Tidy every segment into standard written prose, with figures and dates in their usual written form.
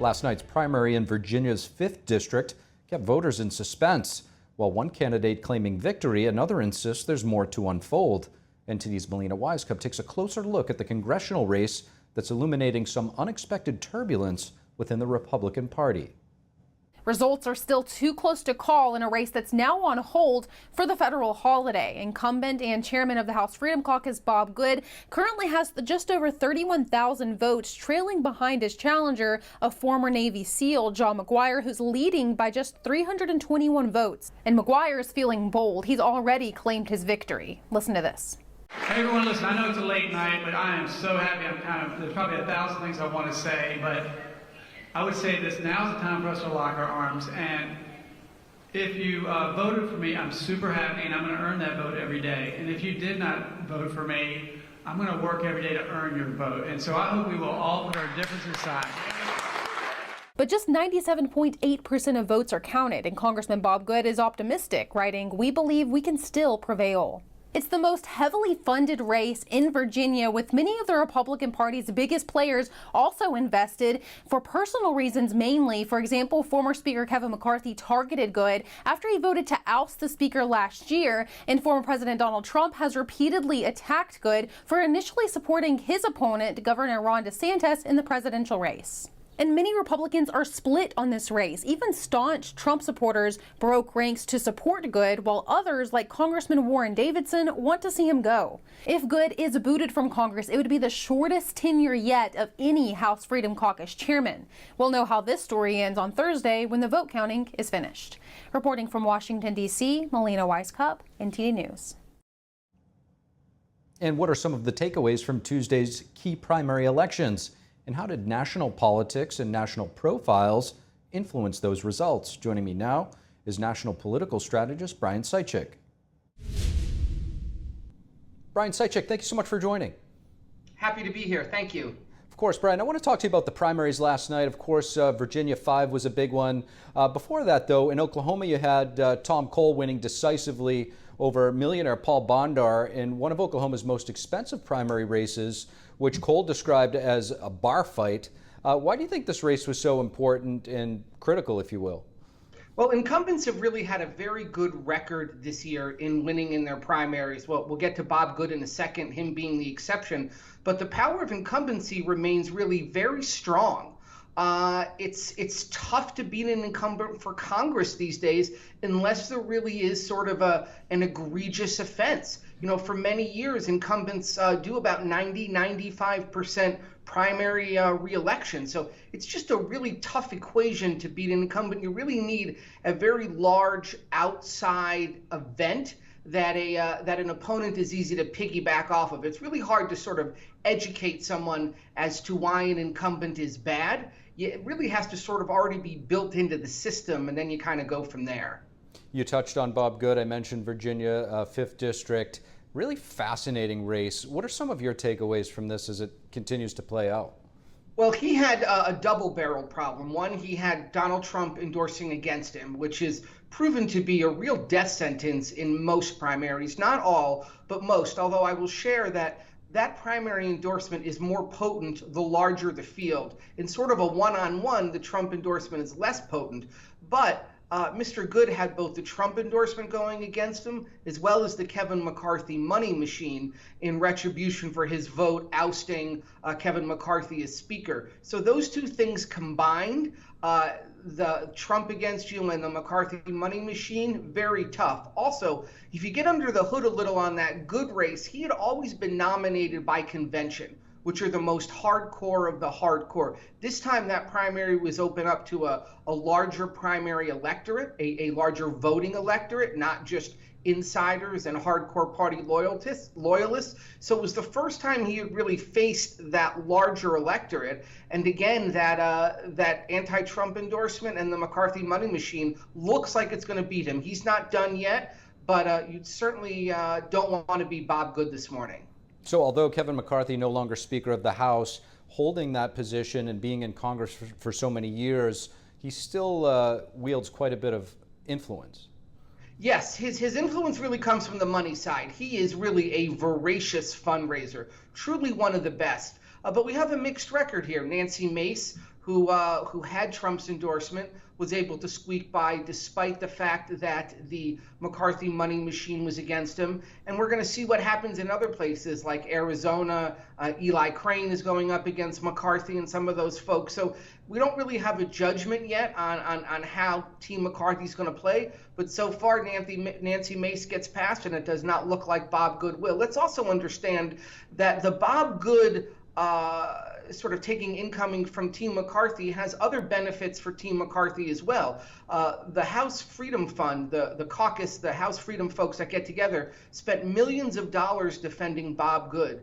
Last night's primary in Virginia's 5th district kept voters in suspense. While one candidate claiming victory, another insists there's more to unfold. NTD's Melina Wisecup takes a closer look at the congressional race that's illuminating some unexpected turbulence within the Republican Party. Results are still too close to call in a race that's now on hold for the federal holiday. Incumbent and chairman of the House Freedom Caucus, Bob Good, currently has just over 31,000 votes, trailing behind his challenger, a former Navy SEAL, John McGuire, who's leading by just 321 votes. And McGuire is feeling bold. He's already claimed his victory. Listen to this. Hey everyone, listen, I know it's a late night, but I am so happy. There's probably 1,000 things I want to say, but I would say this: now's the time for us to lock our arms. And if you voted for me, I'm super happy, and I'm going to earn that vote every day. And if you did not vote for me, I'm going to work every day to earn your vote. And so I hope we will all put our differences aside. But just 97.8% of votes are counted, and Congressman Bob Good is optimistic, writing, "We believe we can still prevail." It's the most heavily funded race in Virginia, with many of the Republican Party's biggest players also invested for personal reasons mainly. For example, former Speaker Kevin McCarthy targeted Good after he voted to oust the Speaker last year, and former President Donald Trump has repeatedly attacked Good for initially supporting his opponent, Governor Ron DeSantis, in the presidential race. And many Republicans are split on this race. Even staunch Trump supporters broke ranks to support Good, while others, like Congressman Warren Davidson, want to see him go. If Good is booted from Congress, it would be the shortest tenure yet of any House Freedom Caucus chairman. We'll know how this story ends on Thursday when the vote counting is finished. Reporting from Washington, D.C., Melina Wisecup, NTD News. And what are some of the takeaways from Tuesday's key primary elections? And how did national politics and national profiles influence those results? Joining me now is national political strategist Brian Seichik. Brian Seichik, thank you so much for joining. Happy to be here. Thank you. Of course, Brian, I want to talk to you about the primaries last night. Of course, Virginia 5 was a big one. Before that, though, in Oklahoma, you had Tom Cole winning decisively over millionaire Paul Bondar in one of Oklahoma's most expensive primary races, which Cole described as a bar fight. Why do you think this race was so important and critical, if you will? Well, incumbents have really had a very good record this year in winning in their primaries. Well, we'll get to Bob Good in a second, him being the exception. But the power of incumbency remains really very strong. It's tough to beat an incumbent for Congress these days unless there really is sort of an egregious offense. You know, for many years, incumbents do about 95% primary re-election. So it's just a really tough equation to beat an incumbent. You really need a very large outside event that an opponent is easy to piggyback off of. It's really hard to sort of educate someone as to why an incumbent is bad. It really has to sort of already be built into the system, and then you kind of go from there. You touched on Bob Good. I mentioned Virginia, 5th District. Really fascinating race. What are some of your takeaways from this as it continues to play out? Well, he had a double-barreled problem. One, he had Donald Trump endorsing against him, which is proven to be a real death sentence in most primaries. Not all, but most, although I will share that primary endorsement is more potent the larger the field. In sort of a one-on-one, the Trump endorsement is less potent. But Mr. Good had both the Trump endorsement going against him as well as the Kevin McCarthy money machine in retribution for his vote ousting Kevin McCarthy as Speaker. So those two things combined, the Trump against you and the McCarthy money machine, very tough. Also, if you get under the hood a little on that Good race, he had always been nominated by convention, which are the most hardcore of the hardcore. This time that primary was open up to a larger primary electorate, a larger voting electorate, not just insiders and hardcore party loyalists. So it was the first time he had really faced that larger electorate. And again, that anti-Trump endorsement and the McCarthy money machine looks like it's going to beat him. He's not done yet, but you certainly don't want to be Bob Good this morning. So although Kevin McCarthy no longer Speaker of the House, holding that position and being in Congress for so many years, he still wields quite a bit of influence. Yes, his influence really comes from the money side. He is really a voracious fundraiser, truly one of the best. But we have a mixed record here. Nancy Mace who had Trump's endorsement, was able to squeak by despite the fact that the McCarthy money machine was against him. And we're going to see what happens in other places like Arizona. Eli Crane is going up against McCarthy and some of those folks. So we don't really have a judgment yet on how Team McCarthy is going to play. But so far, Nancy Mace gets passed, and it does not look like Bob Good will. Let's also understand that the Bob Good sort of taking incoming from Team McCarthy has other benefits for Team McCarthy as well. The House Freedom Fund, the caucus, the House Freedom folks that get together, spent millions of dollars defending Bob Good.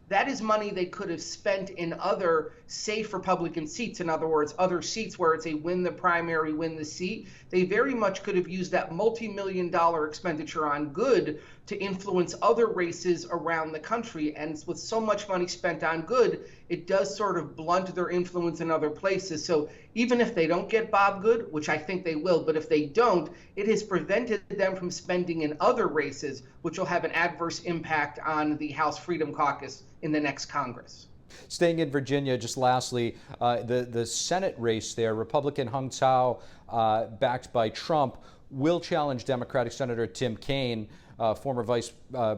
That is money they could have spent in other safe Republican seats. In other words, other seats where it's a win the primary, win the seat. They very much could have used that multi-million-dollar expenditure on Good to influence other races around the country. And with so much money spent on Good, it does sort of blunt their influence in other places. So even if they don't get Bob Good, which I think they will, but if they don't, it has prevented them from spending in other races, which will have an adverse impact on the House Freedom Caucus in the next Congress. Staying in Virginia, just lastly, the Senate race there, Republican Hung Tao, backed by Trump, will challenge Democratic Senator Tim Kaine, former vice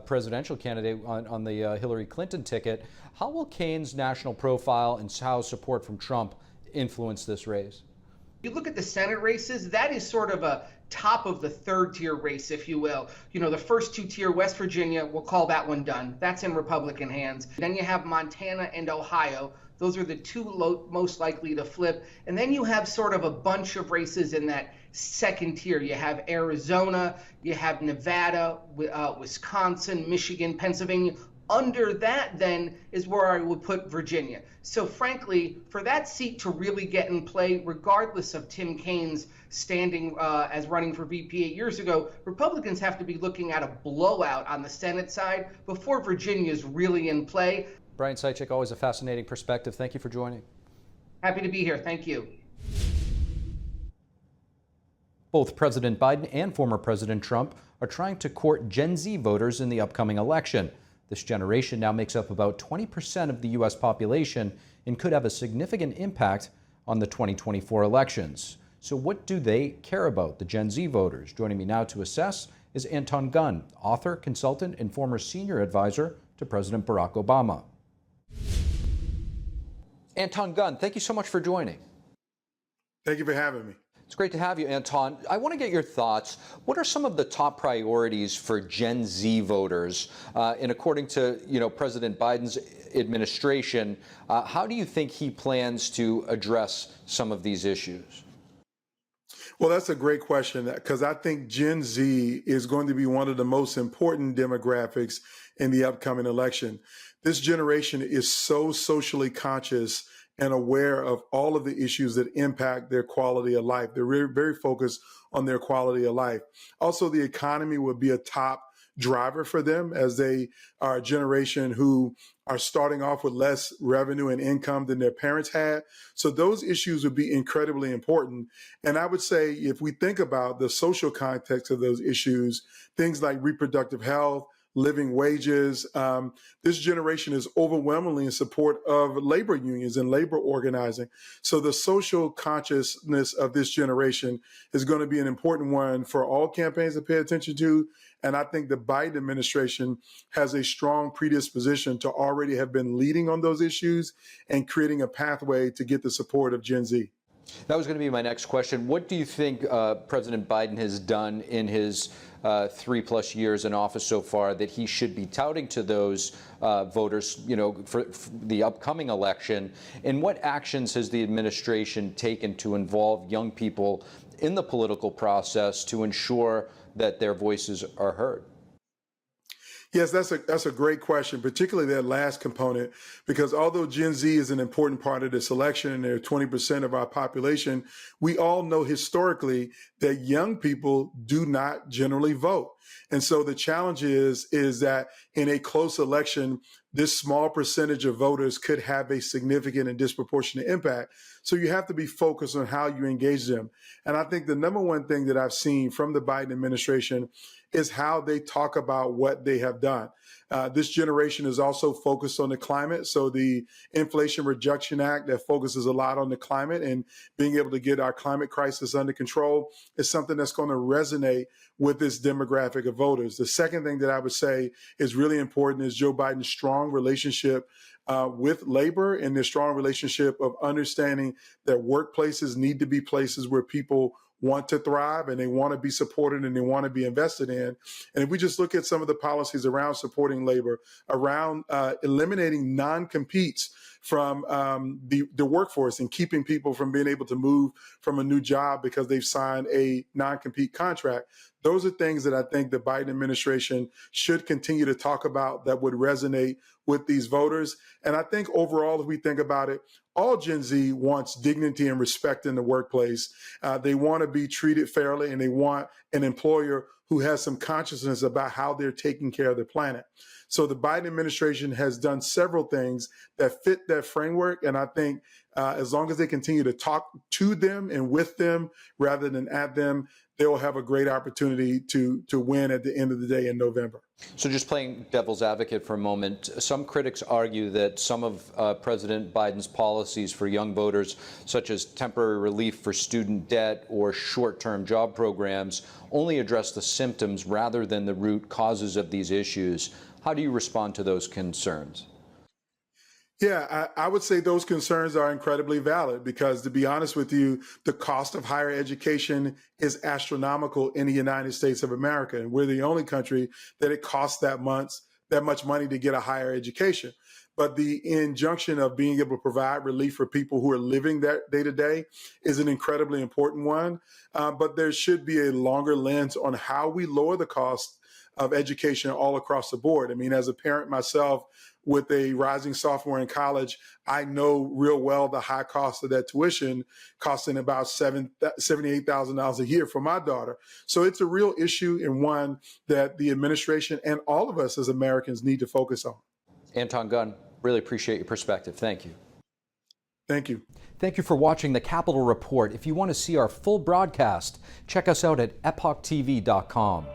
presidential candidate on the Hillary Clinton ticket. How will Kaine's national profile and Tao's support from Trump influence this race? You look at the Senate races, that is sort of a top of the third tier race, if you will. You know, the first two tier, West Virginia, we'll call that one done. That's in Republican hands. Then you have Montana and Ohio. Those are the two most likely to flip. And then you have sort of a bunch of races in that second tier. You have Arizona, you have Nevada, Wisconsin, Michigan, Pennsylvania. Under that, then, is where I would put Virginia. So, frankly, for that seat to really get in play, regardless of Tim Kaine's standing as running for VP 8 years ago, Republicans have to be looking at a blowout on the Senate side before Virginia is really in play. Brian Sychik, always a fascinating perspective. Thank you for joining. Happy to be here. Thank you. Both President Biden and former President Trump are trying to court Gen Z voters in the upcoming election. This generation now makes up about 20% of the U.S. population and could have a significant impact on the 2024 elections. So what do they care about, the Gen Z voters? Joining me now to assess is Anton Gunn, author, consultant, and former senior advisor to President Barack Obama. Anton Gunn, thank you so much for joining. Thank you for having me. It's great to have you, Anton. I want to get your thoughts. What are some of the top priorities for Gen Z voters? And according to President Biden's administration, how do you think he plans to address some of these issues? Well, that's a great question, because I think Gen Z is going to be one of the most important demographics in the upcoming election. This generation is so socially conscious and aware of all of the issues that impact their quality of life. They're very, very focused on their quality of life. Also, the economy will be a top driver for them, as they are a generation who are starting off with less revenue and income than their parents had. So those issues would be incredibly important. And I would say, if we think about the social context of those issues, things like reproductive health, living wages. This generation is overwhelmingly in support of labor unions and labor organizing. So the social consciousness of this generation is going to be an important one for all campaigns to pay attention to. And I think the Biden administration has a strong predisposition to already have been leading on those issues and creating a pathway to get the support of Gen Z. That was going to be my next question. What do you think President Biden has done in his 3+ years in office so far that he should be touting to those voters, for the upcoming election? And what actions has the administration taken to involve young people in the political process to ensure that their voices are heard? Yes, that's a great question, particularly that last component, because although Gen Z is an important part of this election and they're 20% of our population, we all know historically that young people do not generally vote. And so the challenge is that in a close election, this small percentage of voters could have a significant and disproportionate impact. So you have to be focused on how you engage them. And I think the number one thing that I've seen from the Biden administration is how they talk about what they have done. This generation is also focused on the climate. So the Inflation Reduction Act that focuses a lot on the climate and being able to get our climate crisis under control is something that's going to resonate with this demographic of voters. The second thing that I would say is really important is Joe Biden's strong relationship with labor and their strong relationship of understanding that workplaces need to be places where people want to thrive and they want to be supported and they want to be invested in. And if we just look at some of the policies around supporting labor, around eliminating non-competes from the workforce and keeping people from being able to move from a new job because they've signed a non-compete contract, those are things that I think the Biden administration should continue to talk about that would resonate with these voters. And I think overall, if we think about it, all Gen Z wants dignity and respect in the workplace. They want to be treated fairly, and they want an employer who has some consciousness about how they're taking care of the planet. So the Biden administration has done several things that fit that framework. And I think as long as they continue to talk to them and with them rather than at them, they'll have a great opportunity to win at the end of the day in November. So just playing devil's advocate for a moment, some critics argue that some of President Biden's policies for young voters, such as temporary relief for student debt or short-term job programs, only address the symptoms rather than the root causes of these issues. How do you respond to those concerns? Yeah, I would say those concerns are incredibly valid because, to be honest with you, the cost of higher education is astronomical in the United States of America. And we're the only country that it costs that much money to get a higher education. But the injunction of being able to provide relief for people who are living that day to day is an incredibly important one. But there should be a longer lens on how we lower the cost of education all across the board. I mean, as a parent myself, with a rising sophomore in college, I know real well the high cost of that tuition, costing about $78,000 a year for my daughter. So it's a real issue and one that the administration and all of us as Americans need to focus on. Anton Gunn, really appreciate your perspective. Thank you. Thank you. Thank you for watching the Capitol Report. If you want to see our full broadcast, check us out at epochtv.com.